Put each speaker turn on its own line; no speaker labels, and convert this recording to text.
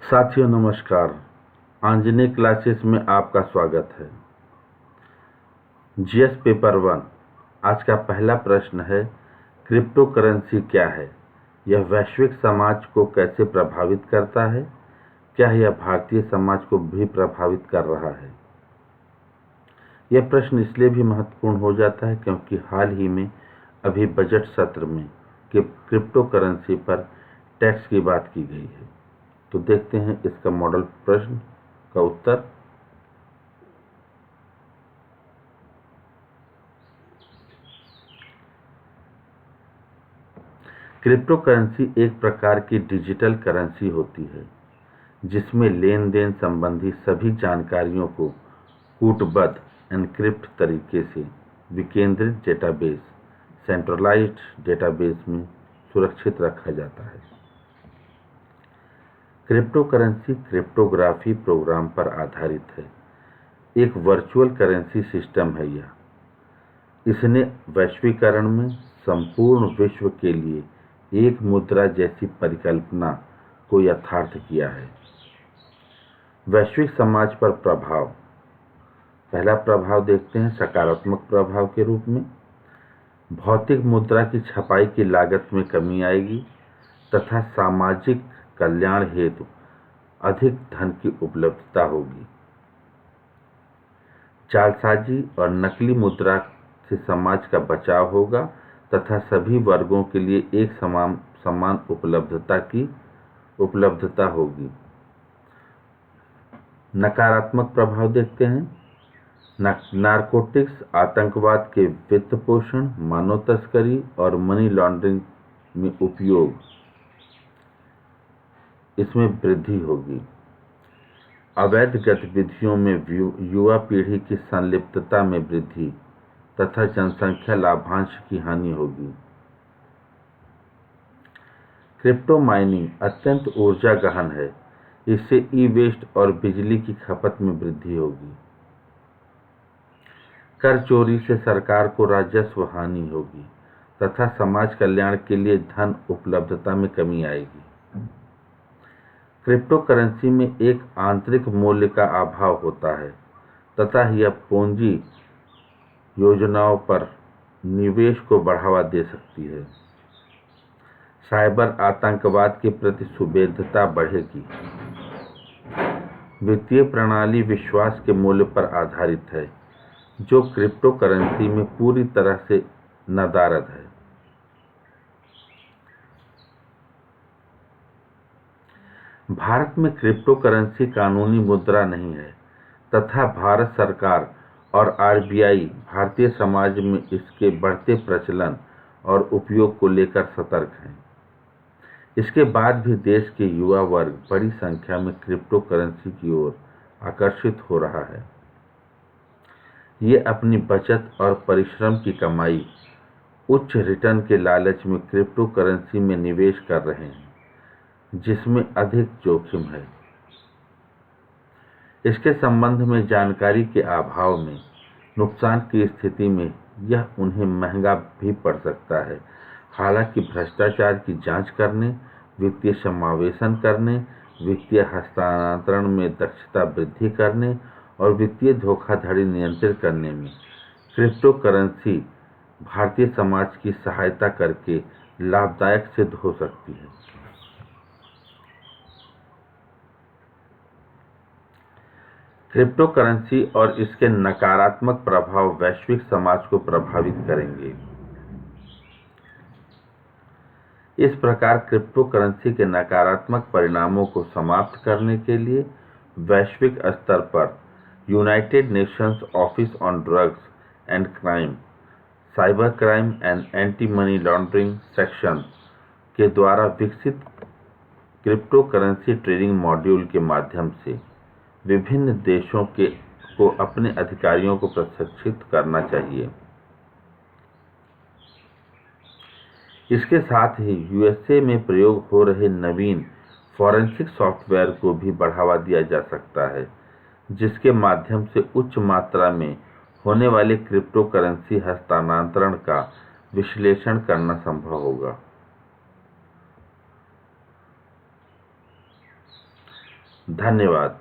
साथियों नमस्कार। आंजनेय क्लासेस में आपका स्वागत है। जीएस पेपर 1 आज का पहला प्रश्न है, क्रिप्टो करेंसी क्या है? यह वैश्विक समाज को कैसे प्रभावित करता है? क्या यह भारतीय समाज को भी प्रभावित कर रहा है? यह प्रश्न इसलिए भी महत्वपूर्ण हो जाता है क्योंकि हाल ही में अभी बजट सत्र में क्रिप्टो करेंसी पर टैक्स की बात की गई है। तो देखते हैं इसका मॉडल प्रश्न का उत्तर। क्रिप्टो करेंसी एक प्रकार की डिजिटल करेंसी होती है जिसमें लेन देन संबंधी सभी जानकारियों को कूटबद्ध एन्क्रिप्ट तरीके से विकेंद्रित डेटाबेस सेंट्रलाइज्ड डेटाबेस में सुरक्षित रखा जाता है। क्रिप्टो करेंसी क्रिप्टोग्राफी प्रोग्राम पर आधारित है। एक वर्चुअल करेंसी सिस्टम है यह। इसने वैश्वीकरण में संपूर्ण विश्व के लिए एक मुद्रा जैसी परिकल्पना को यथार्थ किया है। वैश्विक समाज पर प्रभाव। पहला प्रभाव देखते हैं सकारात्मक प्रभाव के रूप में। भौतिक मुद्रा की छपाई की लागत में कमी आएगी तथा सामाजिक कल्याण हेतु अधिक धन की उपलब्धता होगी। जालसाजी और नकली मुद्रा से समाज का बचाव होगा तथा सभी वर्गों के लिए एक समान उपलब्धता होगी। नकारात्मक प्रभाव देखते हैं नारकोटिक्स, आतंकवाद के वित्त पोषण, मानव तस्करी और मनी लॉन्ड्रिंग में उपयोग, इसमें वृद्धि होगी। अवैध गतिविधियों में युवा पीढ़ी की संलिप्तता में वृद्धि तथा जनसंख्या लाभांश की हानि होगी। क्रिप्टो माइनिंग अत्यंत ऊर्जा गहन है। इससे ई वेस्ट और बिजली की खपत में वृद्धि होगी। कर चोरी से सरकार को राजस्व हानि होगी तथा समाज कल्याण के लिए धन उपलब्धता में कमी आएगी। क्रिप्टो करेंसी में एक आंतरिक मूल्य का अभाव होता है तथा यह पूंजी योजनाओं पर निवेश को बढ़ावा दे सकती है। साइबर आतंकवाद के प्रति संवेदनता बढ़ेगी। वित्तीय प्रणाली विश्वास के मूल्य पर आधारित है जो क्रिप्टो करेंसी में पूरी तरह से नदारद है। भारत में क्रिप्टो करेंसी कानूनी मुद्रा नहीं है तथा भारत सरकार और आरबीआई भारतीय समाज में इसके बढ़ते प्रचलन और उपयोग को लेकर सतर्क हैं। इसके बाद भी देश के युवा वर्ग बड़ी संख्या में क्रिप्टो करेंसी की ओर आकर्षित हो रहा है। ये अपनी बचत और परिश्रम की कमाई उच्च रिटर्न के लालच में क्रिप्टो करेंसी में निवेश कर रहे हैं जिसमें अधिक जोखिम है। इसके संबंध में जानकारी के अभाव में नुकसान की स्थिति में यह उन्हें महंगा भी पड़ सकता है। हालांकि भ्रष्टाचार की जांच करने, वित्तीय समावेशन करने, वित्तीय हस्तांतरण में दक्षता वृद्धि करने और वित्तीय धोखाधड़ी नियंत्रित करने में क्रिप्टो करेंसी भारतीय समाज की सहायता करके लाभदायक सिद्ध हो सकती है। क्रिप्टो करेंसी और इसके नकारात्मक प्रभाव वैश्विक समाज को प्रभावित करेंगे। इस प्रकार क्रिप्टो करेंसी के नकारात्मक परिणामों को समाप्त करने के लिए वैश्विक स्तर पर United Nations office on drugs and crime, cyber crime and anti money laundering section के द्वारा विकसित क्रिप्टो करेंसी ट्रेडिंग मॉड्यूल के माध्यम से विभिन्न देशों को अपने अधिकारियों को प्रशिक्षित करना चाहिए। इसके साथ ही यूएसए में प्रयोग हो रहे नवीन फॉरेंसिक सॉफ्टवेयर को भी बढ़ावा दिया जा सकता है जिसके माध्यम से उच्च मात्रा में होने वाले क्रिप्टो करेंसी हस्तांतरण का विश्लेषण करना संभव होगा। धन्यवाद।